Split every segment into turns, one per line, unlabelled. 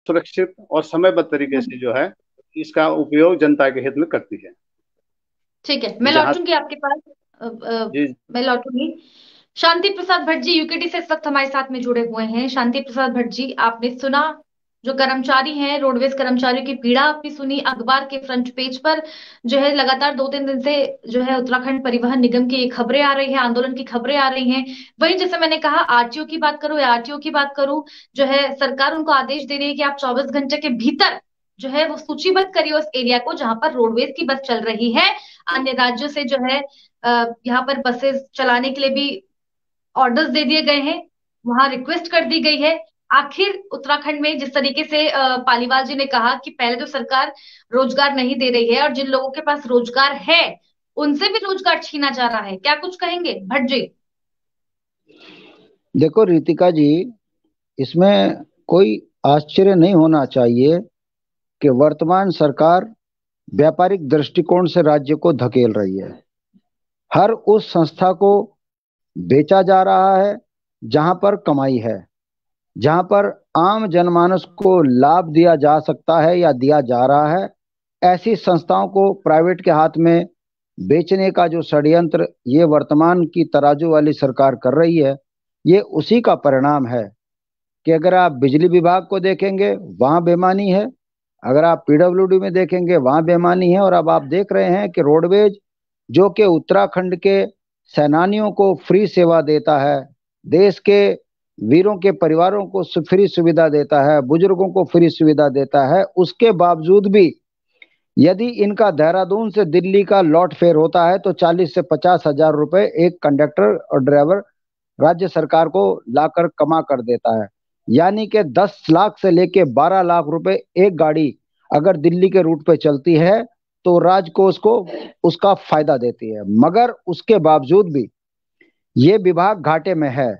सुरक्षित और समयबद्ध तरीके से जो है इसका उपयोग जनता के हित में करती है।
ठीक है, मैं
जहां
लौटूंगी आपके पास।
जी
मैं लौटूंगी। शांति प्रसाद भट्ट जी यूकेटी से इस वक्त हमारे साथ में जुड़े हुए हैं। शांति प्रसाद भट्ट जी, आपने सुना जो कर्मचारी हैं, रोडवेज कर्मचारियों की पीड़ा आपने सुनी। अखबार के फ्रंट पेज पर जो है लगातार 2-3 दिन से जो है उत्तराखंड परिवहन निगम की खबरें आ रही है, आंदोलन की खबरें आ रही हैं। वहीं जैसे मैंने कहा, आरटीओ की बात करूं या आरटीओ की बात करूं, जो है सरकार उनको आदेश दे रही है कि आप 24 घंटे के भीतर जो है वो सूचीबद्ध करिए उस एरिया को जहां पर रोडवेज की बस चल रही है। अन्य राज्यों से जो है यहाँ पर बसेस चलाने के लिए भी ऑर्डर्स दे दिए गए हैं, वहां रिक्वेस्ट कर दी गई है। आखिर उत्तराखंड में जिस तरीके से पालीवाल जी ने कहा कि पहले तो सरकार रोजगार नहीं दे रही है और जिन लोगों के पास रोजगार है उनसे भी रोजगार छीना जा रहा है, क्या कुछ कहेंगे भट्ट जी?
देखो रितिका जी, इसमें कोई आश्चर्य नहीं होना चाहिए कि वर्तमान सरकार व्यापारिक दृष्टिकोण से राज्य को धकेल रही है। हर उस संस्था को बेचा जा रहा है जहां पर कमाई है, जहां पर आम जनमानस को लाभ दिया जा सकता है या दिया जा रहा है, ऐसी संस्थाओं को प्राइवेट के हाथ में बेचने का जो षड्यंत्र ये वर्तमान की तराजू वाली सरकार कर रही है, ये उसी का परिणाम है कि अगर आप बिजली विभाग को देखेंगे वहां बेईमानी है, अगर आप पीडब्ल्यूडी में देखेंगे वहां बेईमानी है, और अब आप देख रहे हैं कि रोडवेज जो कि उत्तराखंड के सेनानियों को फ्री सेवा देता है, देश के वीरों के परिवारों को फ्री सुविधा देता है, बुजुर्गों को फ्री सुविधा देता है, उसके बावजूद भी यदि इनका देहरादून से दिल्ली का लौट फेयर होता है तो 40 से 50 हजार रुपए एक कंडक्टर और ड्राइवर राज्य सरकार को लाकर कमा कर देता है। यानी कि 10 लाख से लेके 12 लाख रुपए एक गाड़ी अगर दिल्ली के रूट पे चलती है तो राजकोष को उसका फायदा देती है। मगर उसके बावजूद भी ये विभाग घाटे में है,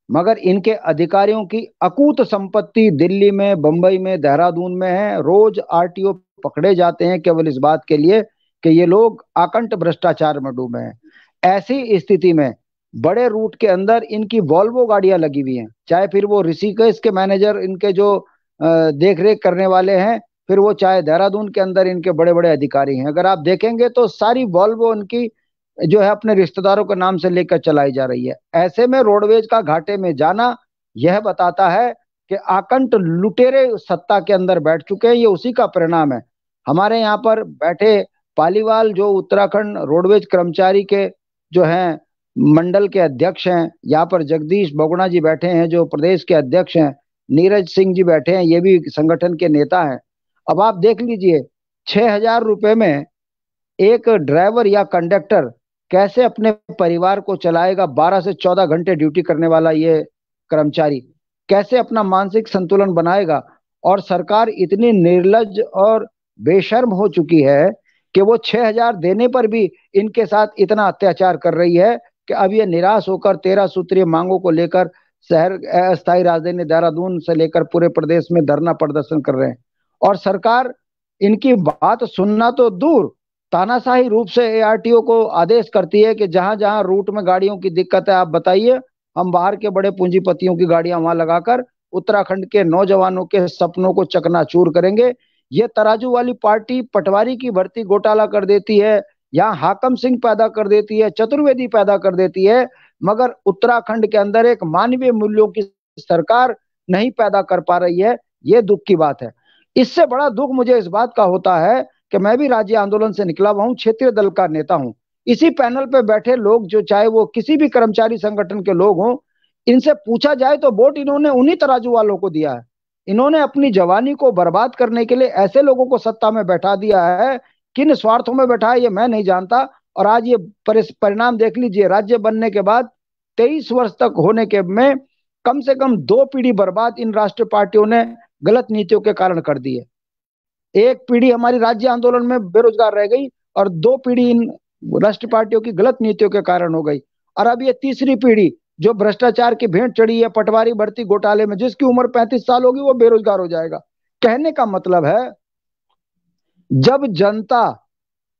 मगर इनके अधिकारियों की अकूत संपत्ति दिल्ली में, बंबई में, देहरादून में है। रोज आरटीओ पकड़े जाते हैं केवल इस बात के लिए कि ये लोग आकंठ भ्रष्टाचार में डूबे हैं। ऐसी स्थिति में बड़े रूट के अंदर इनकी वॉल्वो गाड़ियां लगी हुई हैं, चाहे फिर वो ऋषिकेश के मैनेजर इनके जो देख रेख करने वाले हैं, फिर वो चाहे देहरादून के अंदर इनके बड़े बड़े अधिकारी हैं। अगर आप देखेंगे तो सारी वॉल्वो उनकी जो है अपने रिश्तेदारों के नाम से लेकर चलाई जा रही है। ऐसे में रोडवेज का घाटे में जाना यह बताता है कि आकंठ लुटेरे सत्ता के अंदर बैठ चुके हैं। ये उसी का परिणाम है। हमारे यहाँ पर बैठे पालीवाल जो उत्तराखंड रोडवेज कर्मचारी के जो हैं मंडल के अध्यक्ष हैं, यहाँ पर जगदीश बगुणा जी बैठे हैं जो प्रदेश के अध्यक्ष हैं, नीरज सिंह जी बैठे हैं, ये भी संगठन के नेता हैं। अब आप देख लीजिए, 6 हजार रुपए में एक ड्राइवर या कंडक्टर कैसे अपने परिवार को चलाएगा? 12 से 14 घंटे ड्यूटी करने वाला ये कर्मचारी कैसे अपना मानसिक संतुलन बनाएगा? और सरकार इतनी निर्लज और बेशर्म हो चुकी है कि वो 6 हजार देने पर भी इनके साथ इतना अत्याचार कर रही है कि अब ये निराश होकर 13 सूत्रीय मांगों को लेकर शहर अस्थायी राजधानी देहरादून से लेकर पूरे प्रदेश में धरना प्रदर्शन कर रहे हैं। और सरकार इनकी बात सुनना तो दूर, तानाशाही रूप से एआरटीओ को आदेश करती है कि जहां जहां रूट में गाड़ियों की दिक्कत है आप बताइए, हम बाहर के बड़े पूंजीपतियों की गाड़ियां वहां लगाकर उत्तराखंड के नौजवानों के सपनों को चकनाचूर करेंगे। ये तराजू वाली पार्टी पटवारी की भर्ती घोटाला कर देती है, यहाँ हाकम सिंह पैदा कर देती है, चतुर्वेदी पैदा कर देती है, मगर उत्तराखंड के अंदर एक मानवीय मूल्यों की सरकार नहीं पैदा कर पा रही है। ये दुख की बात है। इससे बड़ा दुख मुझे इस बात का होता है कि मैं भी राज्य आंदोलन से निकला हुआ हूँ, क्षेत्रीय दल का नेता हूँ। इसी पैनल पे बैठे लोग जो चाहे वो किसी भी कर्मचारी संगठन के लोग हों, इनसे पूछा जाए तो वोट इन्होंने उन्हीं तराजू वालों को दिया है। इन्होंने अपनी जवानी को बर्बाद करने के लिए ऐसे लोगों को सत्ता में बैठा दिया है, किन स्वार्थों में बैठा है ये मैं नहीं जानता। और आज ये परिणाम देख लीजिए, राज्य बनने के बाद 23 वर्ष तक होने के में कम से कम 2 पीढ़ी बर्बाद इन राष्ट्रीय पार्टियों ने गलत नीतियों के कारण कर दी है। एक पीढ़ी हमारी राज्य आंदोलन में बेरोजगार रह गई और 2 पीढ़ी इन राष्ट्रीय पार्टियों की गलत नीतियों के कारण हो गई। और अब ये तीसरी पीढ़ी जो भ्रष्टाचार की भेंट चढ़ी है पटवारी भर्ती घोटाले में, जिसकी उम्र 35 साल होगी वो बेरोजगार हो जाएगा। कहने का मतलब है, जब जनता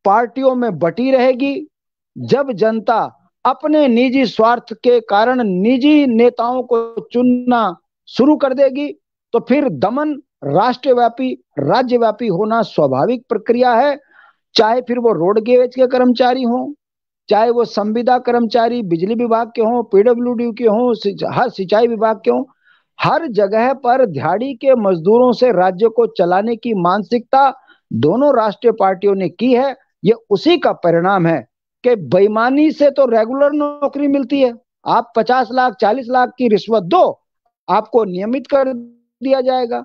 पार्टियों में बटी रहेगी, जब जनता अपने निजी स्वार्थ के कारण निजी नेताओं को चुनना शुरू कर देगी, तो फिर दमन राष्ट्रव्यापी राज्यव्यापी होना स्वाभाविक प्रक्रिया है। चाहे फिर वो रोडगेज के कर्मचारी हों, चाहे वो संविदा कर्मचारी बिजली विभाग के हों, पीडब्ल्यूडी के हों, हर सिंचाई विभाग के हों, हर जगह पर दिहाड़ी के मजदूरों से राज्य को चलाने की मानसिकता दोनों राष्ट्रीय पार्टियों ने की है। ये उसी का परिणाम है कि बेईमानी से तो रेगुलर नौकरी मिलती है। आप 50 लाख 40 लाख की रिश्वत दो, आपको नियमित कर दिया जाएगा।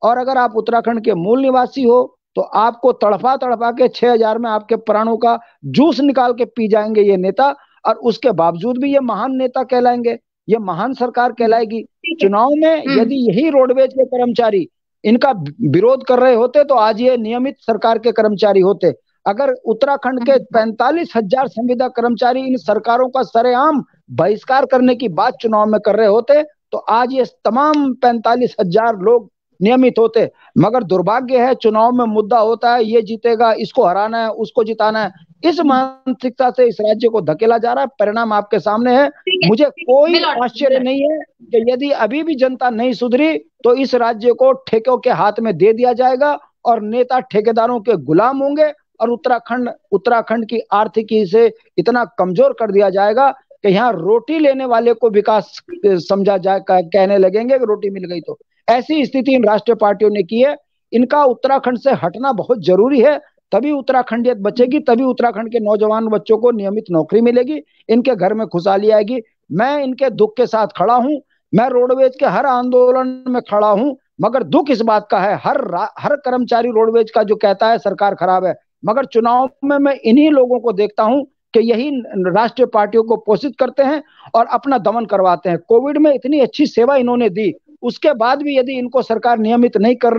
और अगर आप उत्तराखंड के मूल निवासी हो तो आपको तड़पा तड़पा के 6,000 में आपके प्राणों का जूस निकाल के पी जाएंगे ये नेता, और उसके बावजूद भी ये महान नेता कहलाएंगे, ये महान सरकार कहलाएगी। चुनाव में यदि यही रोडवेज के कर्मचारी इनका विरोध कर रहे होते तो आज ये नियमित सरकार के कर्मचारी होते। अगर उत्तराखंड के 45,000 संविदा कर्मचारी इन सरकारों का सरेआम बहिष्कार करने की बात चुनाव में कर रहे होते तो आज ये तमाम 45,000 लोग नियमित होते। मगर दुर्भाग्य है, चुनाव में मुद्दा होता है ये जीतेगा, इसको हराना है, उसको जिताना है। इस मानसिकता से इस राज्य को धकेला जा रहा है। परिणाम आपके सामने है। मुझे कोई आश्चर्य नहीं है कि यदि अभी भी जनता नहीं सुधरी तो इस राज्य को ठेकों के हाथ में दे दिया जाएगा और नेता ठेकेदारों के गुलाम होंगे और उत्तराखंड की आर्थिकी से इतना कमजोर कर दिया जाएगा कि यहाँ रोटी लेने वाले को विकास समझा जाए, कहने लगेंगे कि रोटी मिल गई। तो ऐसी स्थिति इन राष्ट्रीय पार्टियों ने की है। इनका उत्तराखंड से हटना बहुत जरूरी है, तभी उत्तराखंडियत बचेगी, तभी उत्तराखंड के नौजवान बच्चों को नियमित नौकरी मिलेगी, इनके घर में खुशहाली आएगी। मैं इनके दुख के साथ खड़ा हूं, मैं रोडवेज के हर आंदोलन में खड़ा हूं, मगर दुख इस बात का है हर कर्मचारी रोडवेज का जो कहता है सरकार खराब है, मगर चुनाव में मैं इन्हीं लोगों को देखता हूं कि यही राष्ट्रीय पार्टियों को पोषित करते हैं और अपना दमन करवाते हैं। कोविड में इतनी अच्छी सेवा इन्होंने दी, उसके बाद भी यदि इनको सरकार नियमित नहीं कर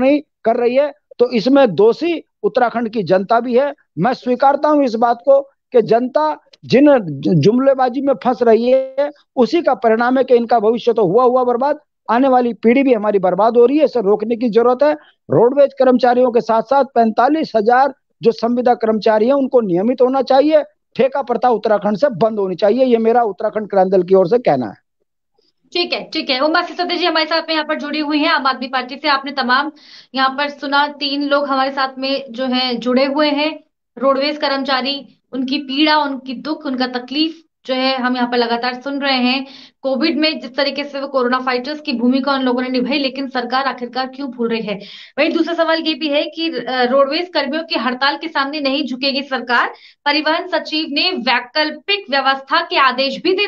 रही है तो इसमें दोषी उत्तराखंड की जनता भी है। मैं स्वीकारता हूं इस बात को कि जनता जिन जुमलेबाजी में फंस रही है उसी का परिणाम है कि इनका भविष्य तो हुआ बर्बाद, आने वाली पीढ़ी भी हमारी बर्बाद हो रही है। इसे रोकने की जरूरत है। रोडवेज कर्मचारियों के साथ साथ 45,000 जो संविदा कर्मचारी हैं उनको नियमित होना चाहिए। ठेका प्रथा उत्तराखंड से बंद होनी चाहिए। ये मेरा उत्तराखंड क्रांति दल की ओर से कहना है।
ठीक है, ठीक है। उमा सिसोदिया जी हमारे साथ में यहाँ पर जुड़ी हुई हैं आम आदमी पार्टी से। आपने तमाम यहाँ पर सुना, 3 लोग हमारे साथ में जो है जुड़े हुए हैं। रोडवेज कर्मचारी, उनकी पीड़ा, उनकी दुख, उनका तकलीफ जो है हम यहाँ पर लगातार सुन रहे हैं। कोविड में जिस तरीके से वो कोरोना फाइटर्स की भूमिका उन लोगों ने निभाई, लेकिन सरकार आखिरकार क्यों भूल रही है। वही दूसरा सवाल ये भी है कि रोडवेज कर्मियों की हड़ताल के सामने नहीं झुकेगी सरकार। परिवहन सचिव ने वैकल्पिक व्यवस्था के आदेश भी दे